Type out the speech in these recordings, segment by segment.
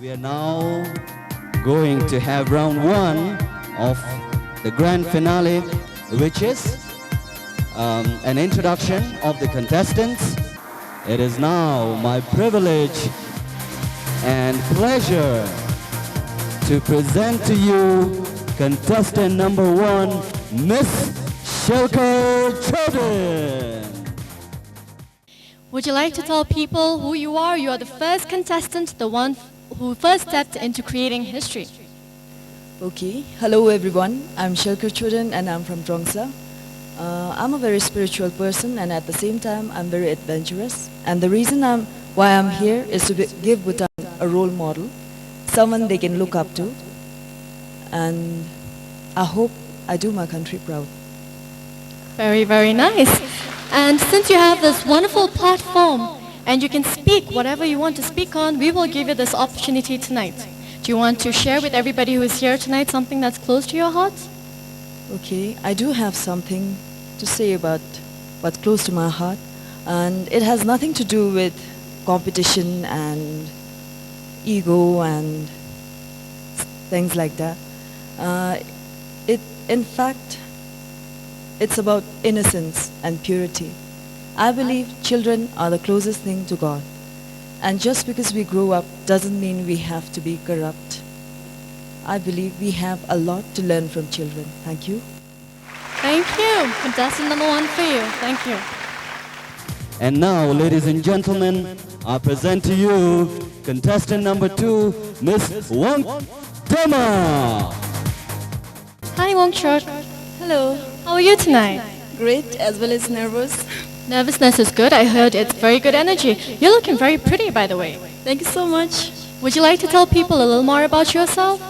We are now going to have round one of the grand finale, which is an introduction of the contestants. It is now my privilege and pleasure to present to you contestant number one, Miss Shelker Chodron. Would you like to tell people who you are? You are the first contestant, the one who first stepped into creating history. Okay, hello everyone. I'm Shelker Chodron and I'm from Drongsa. I'm a very spiritual person and at the same time I'm very adventurous. And the reason why I'm here is to give Bhutan a role model, someone they can look up to. And I hope I do my country proud. Very, very nice. And since you have this wonderful platform and you can speak whatever you want to speak on, we will give you this opportunity tonight. Do you want to share with everybody who is here tonight something that's close to your heart? Okay, I do have something to say about what's close to my heart. And it has nothing to do with competition and ego and things like that. In fact, it's about innocence and purity. I believe children are the closest thing to God. And just because we grow up doesn't mean we have to be corrupt. I believe we have a lot to learn from children. Thank you. Thank you. Contestant number one for you. Thank you. And now, ladies and gentlemen, I present to you contestant number two, Miss Wong Dema. Hi, Wongchuk. Hello. How are you tonight? Great, as well as nervous. Nervousness is good. I heard it's very good energy. You're looking very pretty, by the way. Thank you so much. Would you like to tell people a little more about yourself?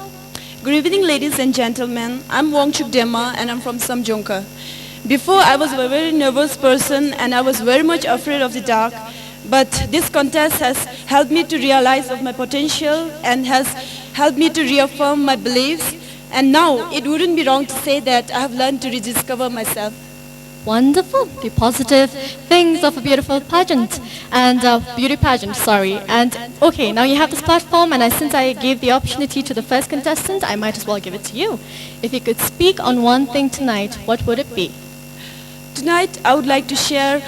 Good evening, ladies and gentlemen. I'm Wongchuk Dema and I'm from Samjongka. Before, I was a very nervous person and I was very much afraid of the dark. But this contest has helped me to realize of my potential and has helped me to reaffirm my beliefs. And now, it wouldn't be wrong to say that I have learned to rediscover myself. Wonderful. The positive things of a beautiful pageant and beauty pageant, sorry. And okay, now you have this platform and since I gave the opportunity to the first contestant, I might as well give it to you. If you could speak on one thing tonight, what would it be? Tonight, I would like to share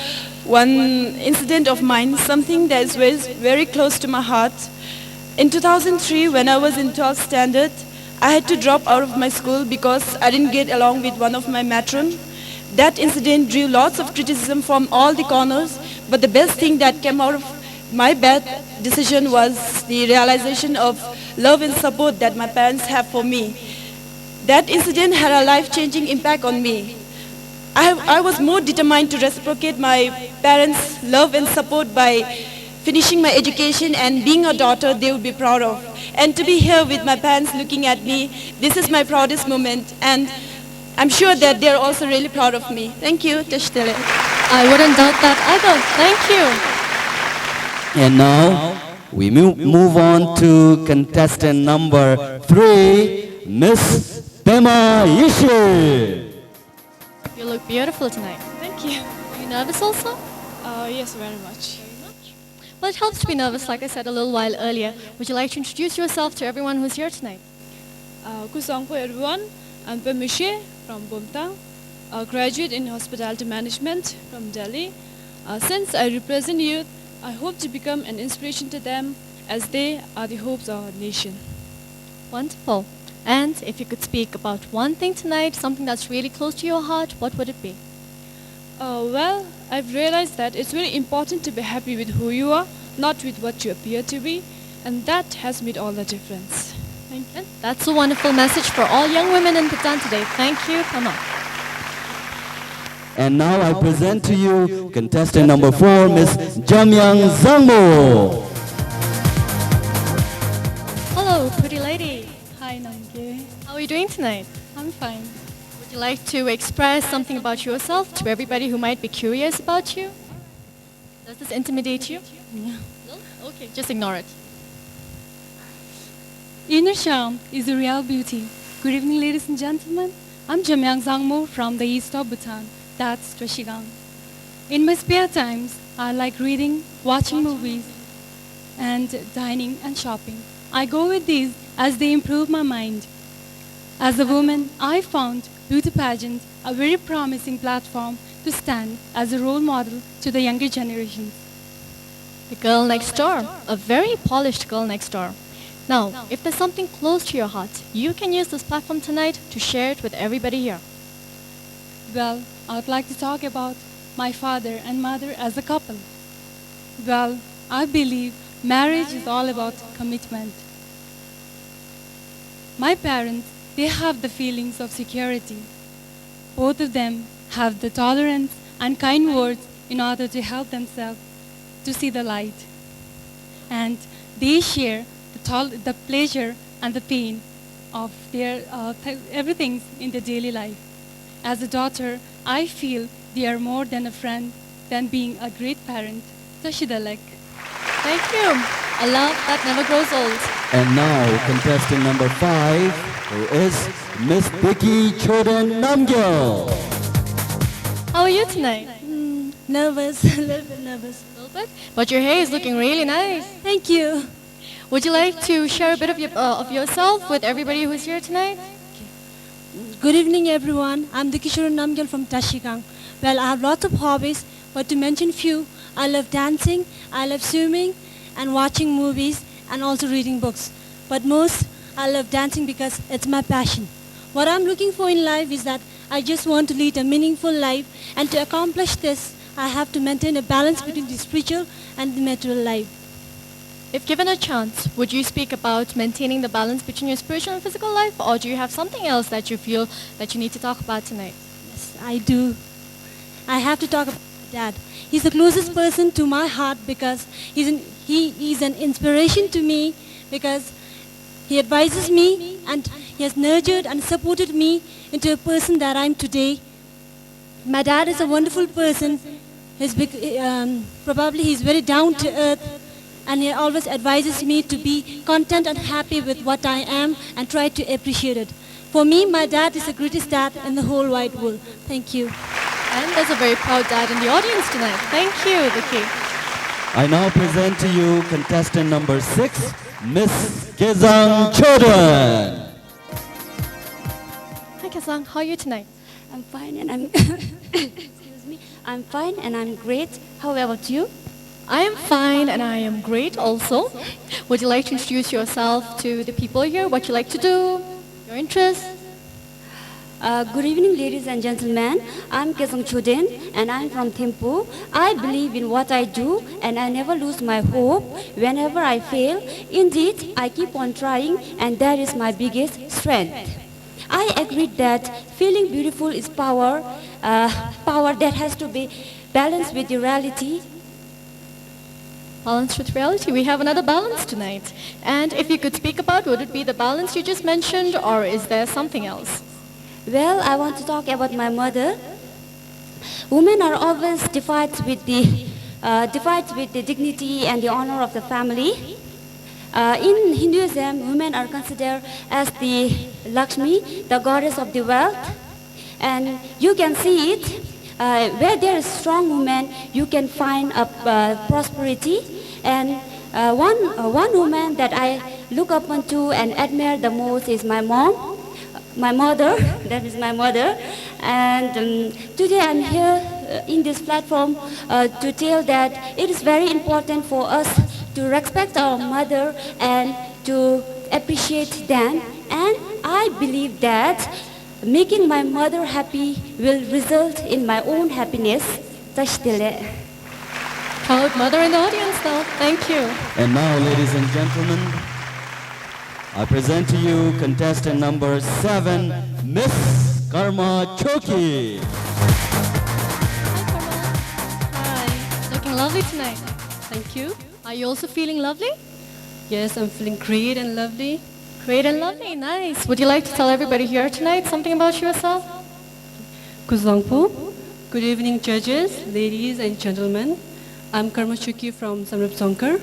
one incident of mine, something that is very close to my heart. In 2003, when I was in 12th standard, I had to drop out of my school because I didn't get along with one of my matron. That incident drew lots of criticism from all the corners, but the best thing that came out of my bad decision was the realization of love and support that my parents have for me. That incident had a life-changing impact on me. I was more determined to reciprocate my parents' love and support by finishing my education and being a daughter they would be proud of. And to be here with my parents looking at me, this is my proudest moment. And I'm sure that they're also really proud of me. Thank you, Tashtele. I wouldn't doubt that either. Thank you. And now, we move on to contestant number three, Miss Dema Yishi. You look beautiful tonight. Thank you. Are you nervous also? Yes, very much. Well, it helps to be nervous, like I said a little while earlier. Would you like to introduce yourself to everyone who's here tonight? Kusongpo everyone. I'm Pemishe from Bumtang, a graduate in hospitality management from Delhi. Since I represent youth, I hope to become an inspiration to them as they are the hopes of our nation. Wonderful. And if you could speak about one thing tonight, something that's really close to your heart, what would it be? Well, I've realized that it's very important to be happy with who you are, not with what you appear to be, and that has made all the difference. Thank you. That's a wonderful message for all young women in Bhutan today. Thank you, Pama. And now I present to you contestant number four, Miss Jamyang Zangmo. Hello, pretty lady. Hi, Namge. How are you doing tonight? I'm fine. Would you like to express something about yourself to everybody who might be curious about you? Does this intimidate you? Yeah. No? Okay, just ignore it. Inner charm is the real beauty. Good evening, ladies and gentlemen. I'm Jamyang Zangmo from the east of Bhutan. That's Trashigang. In my spare times, I like reading, watching movies, and dining and shopping. I go with these as they improve my mind. As a woman, I found beauty pageant a very promising platform to stand as a role model to the younger generations. The girl next door, a very polished girl next door. Now, if there's something close to your heart, you can use this platform tonight to share it with everybody here. Well, I would like to talk about my father and mother as a couple. Well, I believe marriage is all about commitment. My parents, they have the feelings of security. Both of them have the tolerance and kind words in order to help themselves to see the light. And they share the pleasure and the pain of their everything in their daily life. As a daughter, I feel they are more than a friend, than being a great parent. Tashidalek. Thank you. A love that never grows old. And now, contestant number 5, who is Miss Vicky Chodan Namgyal. How are you tonight? Nervous, a little bit nervous. A little bit. But your hair is looking really nice. Thank you. Would you like to share a bit of yourself with everybody who's here tonight? Good evening, everyone. I'm Dikishore Namgyal from Tashigang. Well, I have lots of hobbies, but to mention few, I love dancing, I love swimming, and watching movies, and also reading books. But most, I love dancing because it's my passion. What I'm looking for in life is that I just want to lead a meaningful life, and to accomplish this, I have to maintain a balance between the spiritual and the material life. If given a chance, would you speak about maintaining the balance between your spiritual and physical life, or do you have something else that you feel that you need to talk about tonight? Yes, I do. I have to talk about my dad. He's the closest person to my heart because he is an inspiration to me, because he advises me and he has nurtured and supported me into a person that I am today. My dad is a wonderful person. Probably he's very down to earth, and he always advises me to be content and happy with what I am and try to appreciate it. For me, my dad is the greatest dad in the whole wide world. Thank you. And there's a very proud dad in the audience tonight. Thank you, Vicky. I now present to you contestant number 6, Miss Kezang Chodan. Hi, Kesang. How are you tonight? I'm fine and I'm excuse me. I'm fine and I'm great. How about you? I am fine and I am great also. Would you like to introduce yourself to the people here? What you like to do? Your interests? Good evening, ladies and gentlemen. I'm Kezang Chodan and I'm from Thimphu. I believe in what I do and I never lose my hope whenever I fail. Indeed, I keep on trying and that is my biggest strength. I agree that feeling beautiful is power, power that has to be balanced with the reality. Balance with reality. We have another balance tonight. And if you could speak about, would it be the balance you just mentioned, or is there something else? Well, I want to talk about my mother. Women are always defied with the dignity and the honor of the family. In Hinduism, women are considered as the Lakshmi, the goddess of the wealth. And you can see it. Where there is strong woman, you can find prosperity. And one woman that I look up to and admire the most is my mom, my mother. That is my mother. And today I'm here in this platform to tell that it is very important for us to respect our mother and to appreciate them. And I believe that making my mother happy will result in my own happiness. Proud mother in the audience now. Thank you. And now, ladies and gentlemen, I present to you contestant number 7, Miss Karma Choki. Hi. Looking lovely tonight. Thank you. Are you also feeling lovely? Yes, I'm feeling great and lovely. Great and lovely. Nice. Would you like to tell everybody here tonight something about yourself? Kuzangpo. Good evening, judges, ladies and gentlemen. I'm Karma Choki from Samrup Songkar.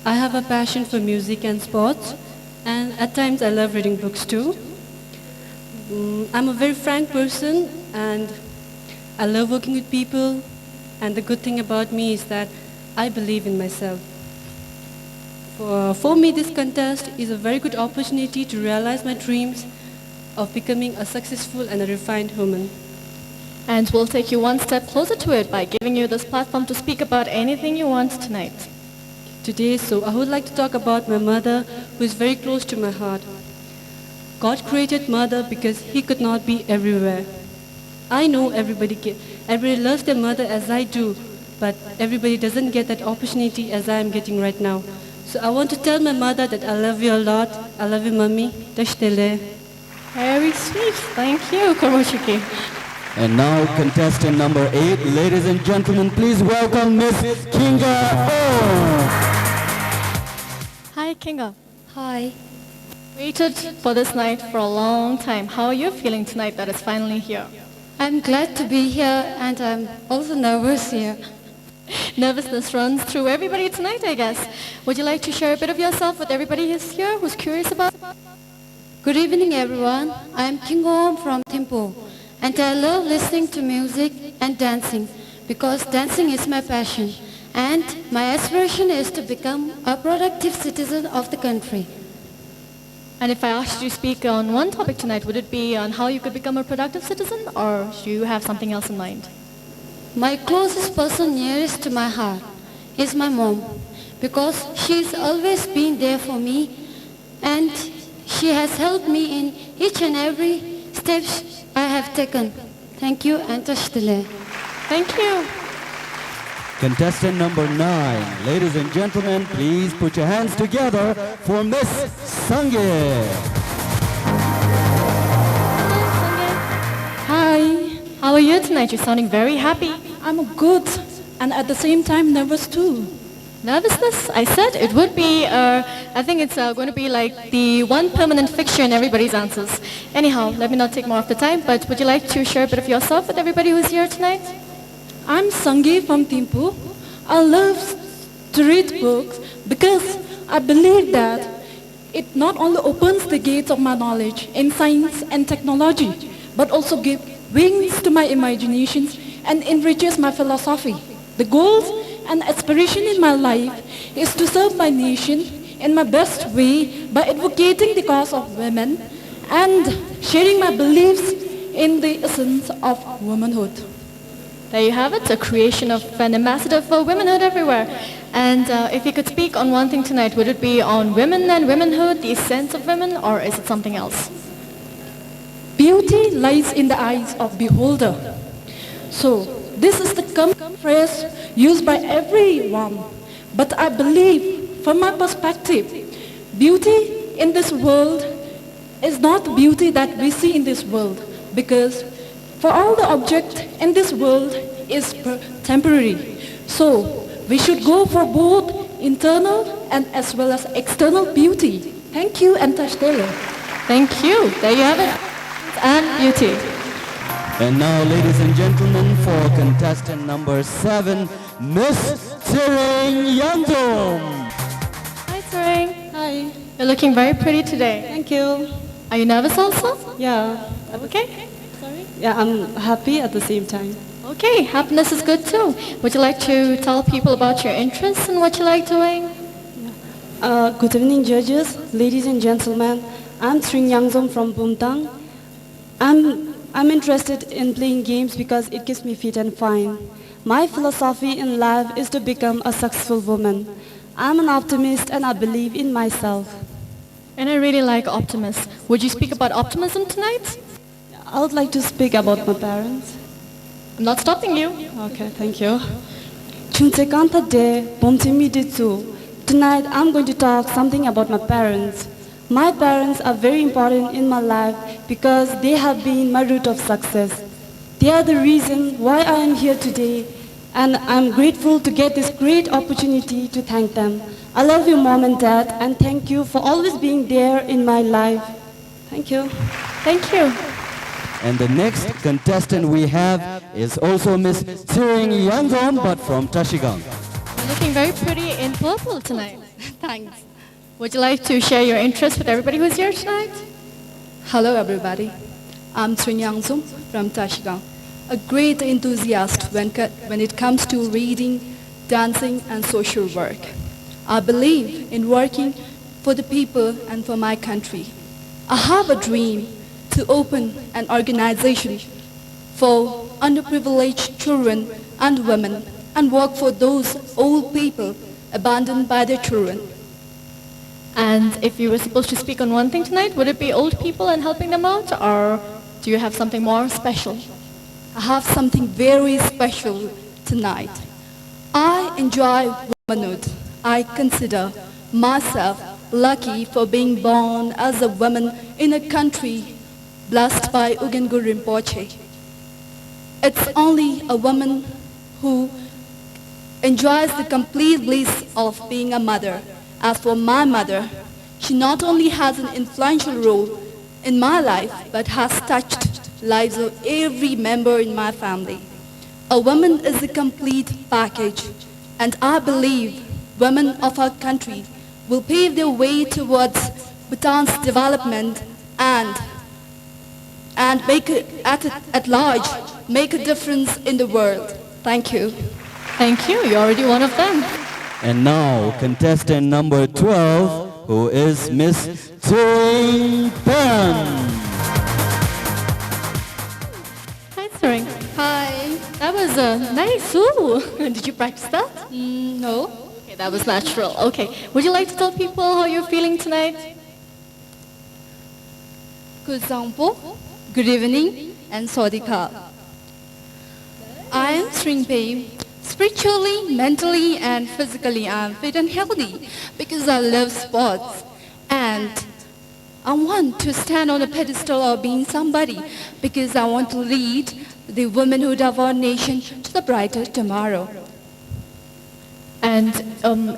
I have a passion for music and sports, and at times I love reading books too. I'm a very frank person, and I love working with people, and the good thing about me is that I believe in myself. For me, this contest is a very good opportunity to realize my dreams of becoming a successful and a refined woman. And we'll take you one step closer to it by giving you this platform to speak about anything you want tonight. Today, I would like to talk about my mother, who is very close to my heart. God created mother because He could not be everywhere. I know everybody loves their mother as I do, but everybody doesn't get that opportunity as I am getting right now. So I want to tell my mother that I love you a lot. I love you, Mommy. Tashtele. Very sweet. Thank you, Kormoshiki. And now contestant number 8, ladies and gentlemen, please welcome Miss Kinga Oh. Hi, Kinga. Hi. Waited for this night for a long time. How are you feeling tonight that it's finally here? I'm glad to be here and I'm also nervous here. Nervousness runs through everybody tonight, I guess. Would you like to share a bit of yourself with everybody who's here, who's curious about? Good evening, everyone. I'm Kingo from Thimphu, and I love listening to music and dancing because dancing is my passion, and my aspiration is to become a productive citizen of the country. And if I asked you to speak on one topic tonight, would it be on how you could become a productive citizen, or do you have something else in mind? My closest person nearest to my heart is my mom because she's always been there for me and she has helped me in each and every step I have taken. Thank you and Tashtele. Thank you. Contestant number 9, ladies and gentlemen, please put your hands together for Miss Sange. Hi. How are you tonight? You're sounding very happy. I'm good and at the same time nervous too. Nervousness? I said it would be, I think it's going to be like the one permanent fixture in everybody's answers. Anyhow, let me not take more of the time, but would you like to share a bit of yourself with everybody who's here tonight? I'm Sangi from Thimphu. I love to read books because I believe that it not only opens the gates of my knowledge in science and technology, but also gives wings to my imaginations and enriches my philosophy. The goals and aspiration in my life is to serve my nation in my best way by advocating the cause of women and sharing my beliefs in the essence of womanhood. There you have it, a creation of an ambassador for womanhood everywhere. And if you could speak on one thing tonight, would it be on women and womanhood, the essence of women, or is it something else? Beauty lies in the eyes of beholder. So, this is the common phrase used by everyone. But I believe, from my perspective, beauty in this world is not the beauty that we see in this world. Because for all the objects in this world is temporary. So, we should go for both internal and as well as external beauty. Thank you and Tashtele. Thank you. There you have it. And beauty. And now, ladies and gentlemen, for contestant number 7, Miss Tsering Yangdom. Hi, Tsering. Hi. You're looking very pretty today. Thank you. Are you nervous also? Yeah. Okay. Yeah, I'm happy at the same time. Okay, happiness is good too. Would you like to tell people about your interests and what you like doing? Good evening, judges, ladies and gentlemen. I'm Tsering Yangdom from Bumtang. I'm interested in playing games because it keeps me fit and fine. My philosophy in life is to become a successful woman. I'm an optimist and I believe in myself. And I really like optimists. Would you speak about optimism tonight? I would like to speak about my parents. I'm not stopping you. Okay, thank you. Chunsekanta de Bomtimiditsu. Tonight I'm going to talk something about my parents. My parents are very important in my life because they have been my root of success. They are the reason why I am here today, and I'm grateful to get this great opportunity to thank them. I love you, Mom and Dad, and thank you for always being there in my life. Thank you. Thank you. And the next contestant we have is also Miss Tsering Yangdom, but from Tashigang. You're looking very pretty in purple tonight. Thanks. Would you like to share your interest with everybody who's here tonight? Hello everybody, I'm Tsering Yangdom from Tashigang, a great enthusiast when it comes to reading, dancing and social work. I believe in working for the people and for my country. I have a dream to open an organization for underprivileged children and women and work for those old people abandoned by their children. And if you were supposed to speak on one thing tonight, would it be old people and helping them out, or do you have something more special? I have something very special tonight. I enjoy womanhood. I consider myself lucky for being born as a woman in a country blessed by Ugengur Rinpoche. It's only a woman who enjoys the complete bliss of being a mother. As for my mother, she not only has an influential role in my life, but has touched lives of every member in my family. A woman is a complete package, and I believe women of our country will pave their way towards Bhutan's development and make it at large, make a difference in the world. Thank you. Thank you, you're already one of them. And now, contestant number 12, who is Miss Turing Pan. Hi, Tsering. Hi. That was nice. Ooh. Did you practice that? No. Okay, that was natural. Okay. Would you like to tell people how you're feeling tonight? Good Zangpo, good evening, and Sawadika. I am Sringpei. Spiritually, mentally, and physically, I'm fit and healthy because I love sports. And I want to stand on a pedestal of being somebody because I want to lead the womanhood of our nation to the brighter tomorrow. And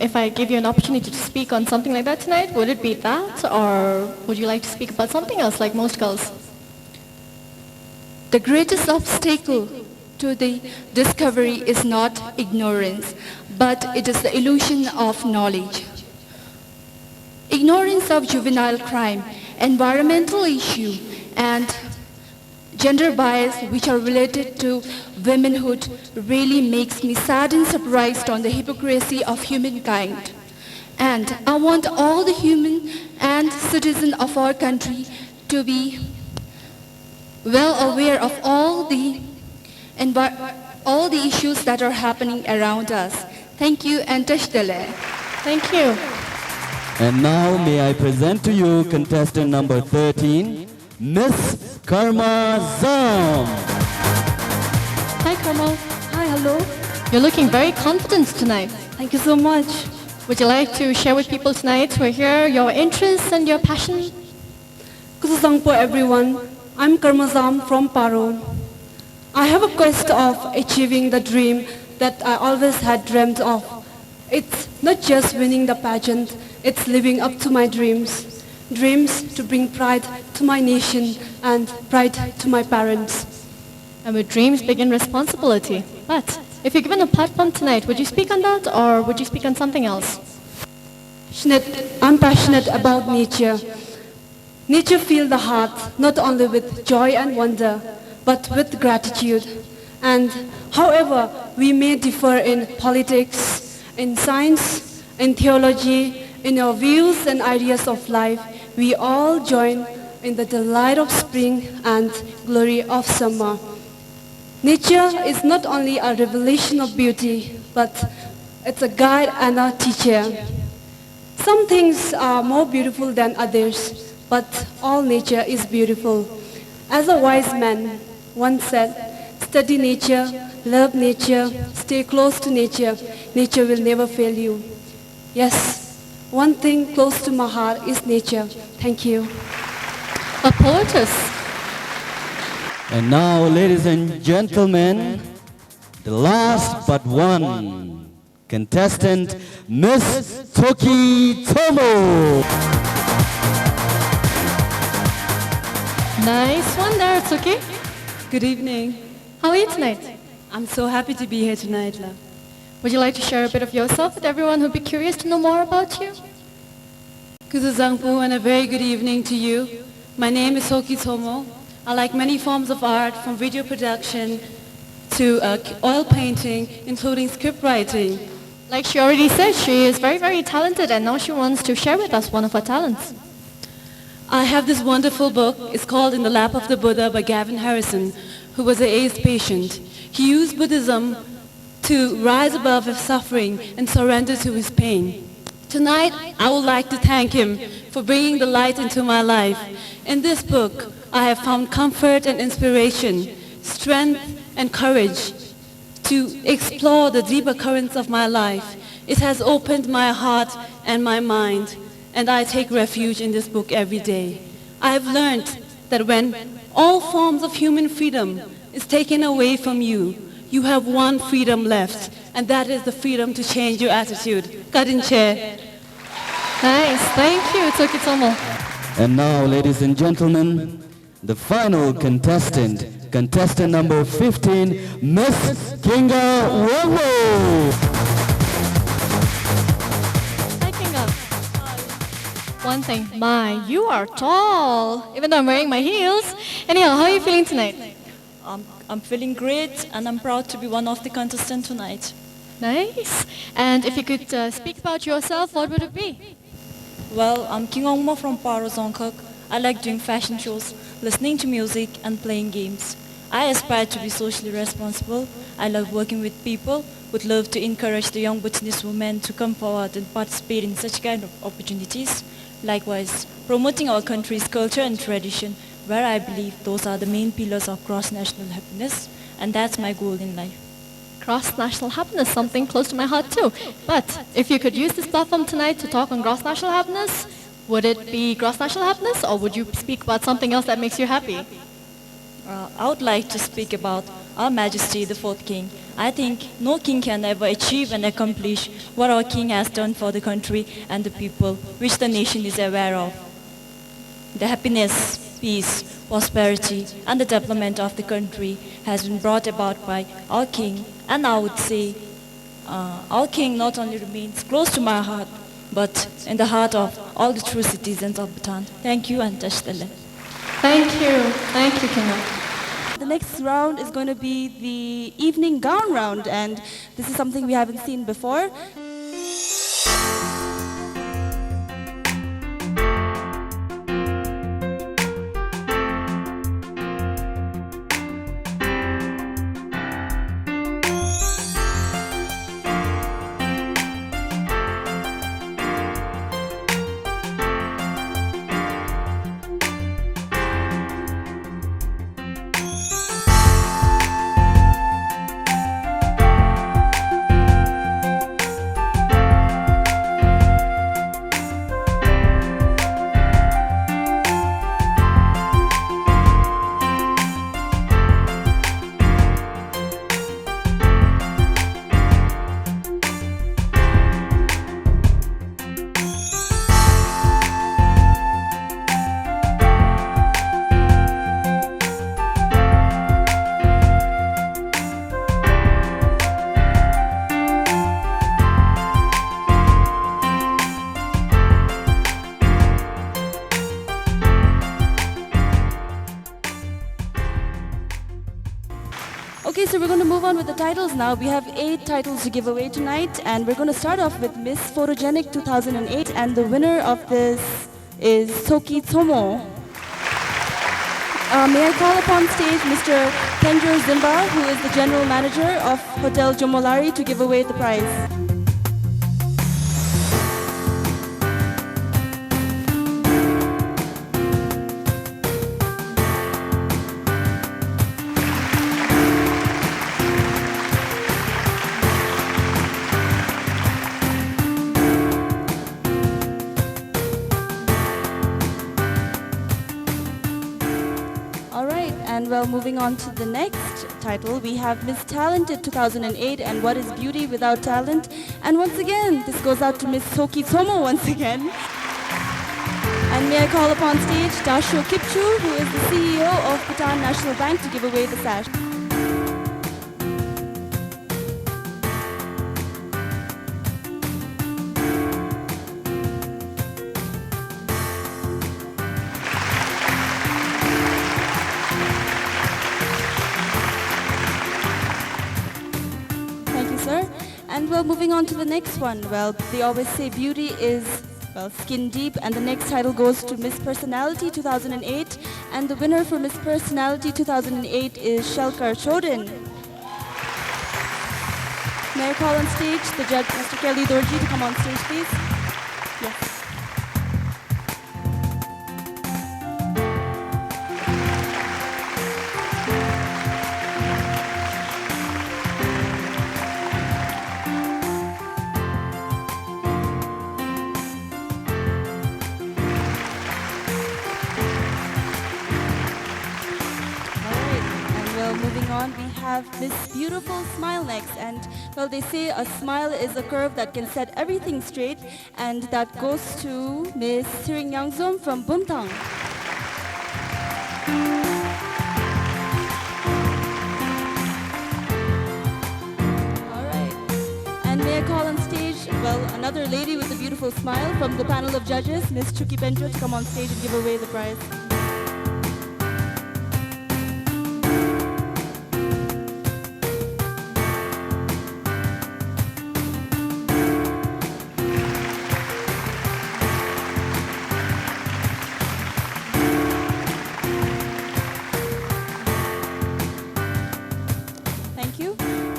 if I give you an opportunity to speak on something like that tonight, would it be that, or would you like to speak about something else like most girls? The greatest obstacle to the discovery is not ignorance, but it is the illusion of knowledge. Ignorance of juvenile crime, environmental issue, and gender bias which are related to womanhood really makes me sad and surprised on the hypocrisy of humankind. And I want all the human and citizen of our country to be well aware of all the issues that are happening around us. Thank you and Tashdale. Thank you. And now may I present to you contestant number 13, Miss Karma Zam. Hi, Karma. Hi, hello. You're looking very confident tonight. Thank you so much. Would you like to share with people tonight who are here your interests and your passion? Kusuzangpo everyone. I'm Karmazam from Paro. I have a quest of achieving the dream that I always had dreamt of. It's not just winning the pageant, it's living up to my dreams. Dreams to bring pride to my nation and pride to my parents. And with dreams begin responsibility. But if you're given a platform tonight, would you speak on that, or would you speak on something else? I'm passionate about nature. Nature fills the heart not only with joy and wonder, but with gratitude. And however we may differ in politics, in science, in theology, in our views and ideas of life, we all join in the delight of spring and glory of summer. Nature is not only a revelation of beauty, but it's a guide and a teacher. Some things are more beautiful than others, but all nature is beautiful. As a wise man once said, study nature, love nature, stay close to nature. Nature will never fail you. Yes, one thing close to my heart is nature. Thank you. A poetess. And now, ladies and gentlemen, the last but one contestant, Miss Toki Tomo. Nice one there, it's okay. Good evening. How are you tonight? I'm so happy to be here tonight, love. Would you like to share a bit of yourself with everyone who'd be curious to know more about you? Kuzu Zangpo, and a very good evening to you. My name is Toki Tomo. I like many forms of art, from video production to oil painting, including script writing. Like she already said, she is very, very talented and now she wants to share with us one of her talents. I have this wonderful book. It's called In the Lap of the Buddha by Gavin Harrison, who was an AIDS patient. He used Buddhism to rise above his suffering and surrender to his pain. Tonight, I would like to thank him for bringing the light into my life. In this book, I have found comfort and inspiration, strength and courage to explore the deeper currents of my life. It has opened my heart and my mind, and I take refuge in this book every day. I have learned that when all forms of human freedom is taken away from you, you have one freedom left, and that is the freedom to change your attitude. Kadinche. Nice, thank you, Tokitomo. And now, ladies and gentlemen, the final contestant, contestant number 15, Miss Kinga Wongo. Hi, Kinga. One thing, you are tall, even though I'm wearing my heels. Anyhow, how are you feeling tonight? I'm feeling great and I'm proud to be one of the contestants tonight. Nice. And if you could speak about yourself, what would it be? Well, I'm King Ongmo from Paro Zongkok. I like doing fashion shows, listening to music and playing games. I aspire to be socially responsible. I love working with people, would love to encourage the young Bhutanese women to come forward and participate in such kind of opportunities. Likewise, promoting our country's culture and tradition, where I believe those are the main pillars of cross-national happiness, and that's my goal in life. Cross-national happiness, something close to my heart too. But if you could use this platform tonight to talk on cross-national happiness, would it be cross-national happiness, or would you speak about something else that makes you happy? I would like to speak about Our Majesty the Fourth King. I think no king can ever achieve and accomplish what our king has done for the country and the people, which the nation is aware of. The happiness, peace, prosperity, and the development of the country has been brought about by our king, and I would say our king not only remains close to my heart, but in the heart of all the true citizens of Bhutan. Thank you and Tashdale. Thank you, Kinga. The next round is going to be the evening gown round, and this is something we haven't seen before. Okay, so we're going to move on with the titles now. We have 8 titles to give away tonight, and we're going to start off with Miss Photogenic 2008, and the winner of this is Soki Tomo. May I call upon stage Mr. Tenjor Zimba, who is the General Manager of Hotel Jomolari, to give away the prize. And well, moving on to the next title, we have Miss Talented 2008 and What is Beauty Without Talent? And once again, this goes out to Miss Soki Tomo once again. And may I call upon stage Dasho Kipchu, who is the CEO of Bhutan National Bank, to give away the sash. And well, well, moving on to the next one. Well, they always say beauty is, well, skin deep, and the next title goes to Miss Personality 2008, and the winner for Miss Personality 2008 is Shelkar Chodin. May I call on stage the judge, Mr. Kelly Dorji, to come on stage, please? Yes. Moving on, we have Miss Beautiful Smile next, and well, they say a smile is a curve that can set everything straight, and that goes to Miss Siring Yangzom from Bumtang. All right, and may I call on stage, well, another lady with a beautiful smile from the panel of judges, Miss Chuki Benjo, to come on stage and give away the prize.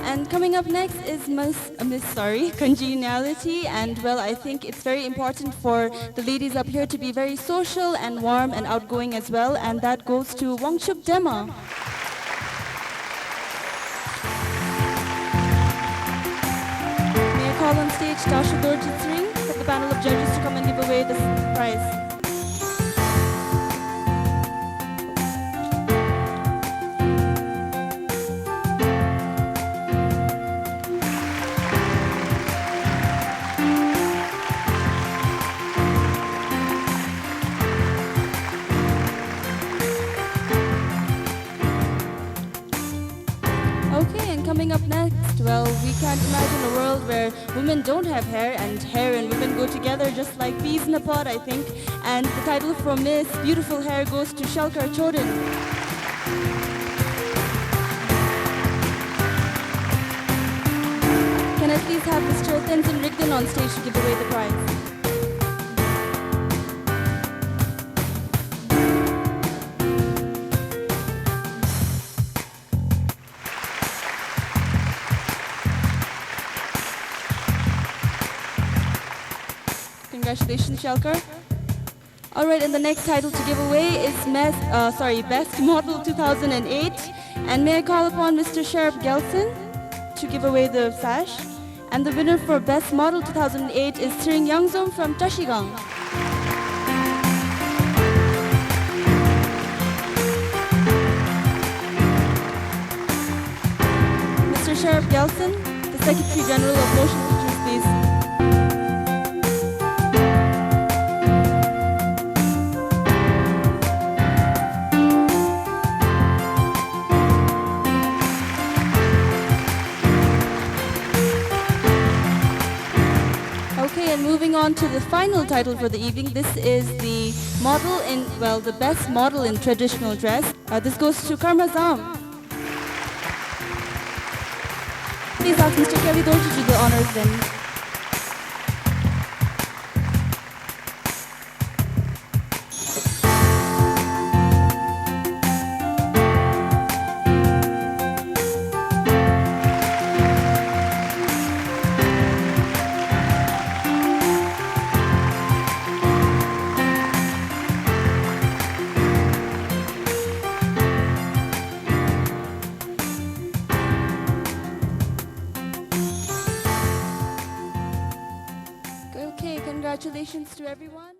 And coming up next is Miss Congeniality, and well, I think it's very important for the ladies up here to be very social and warm and outgoing as well, and that goes to Wangchuk Dema. May I call on stage Tasha Dorjit Singh from the panel of judges to come and give away this prize. Coming up next, well, we can't imagine a world where women don't have hair, and hair and women go together just like peas in a pod, I think. And the title for Miss Beautiful Hair goes to Shelkar Chodin. Can I please have Mr. Tenzin Rigdon on stage to give away the prize? Congratulations, Shelkar. All right, and the next title to give away is Best Model 2008. And may I call upon Mr. Sheriff Gelson to give away the sash. And the winner for Best Model 2008 is Siring Yangzom from Tashigang. Mr. Sheriff Gelson, the Secretary General of Motion Pictures, please. And moving on to the final title for the evening, this is the model in, well, the best model in traditional dress. This goes to Karma Zam. Please ask Mr. Kelly Dorji to do the honors then. Congratulations to everyone.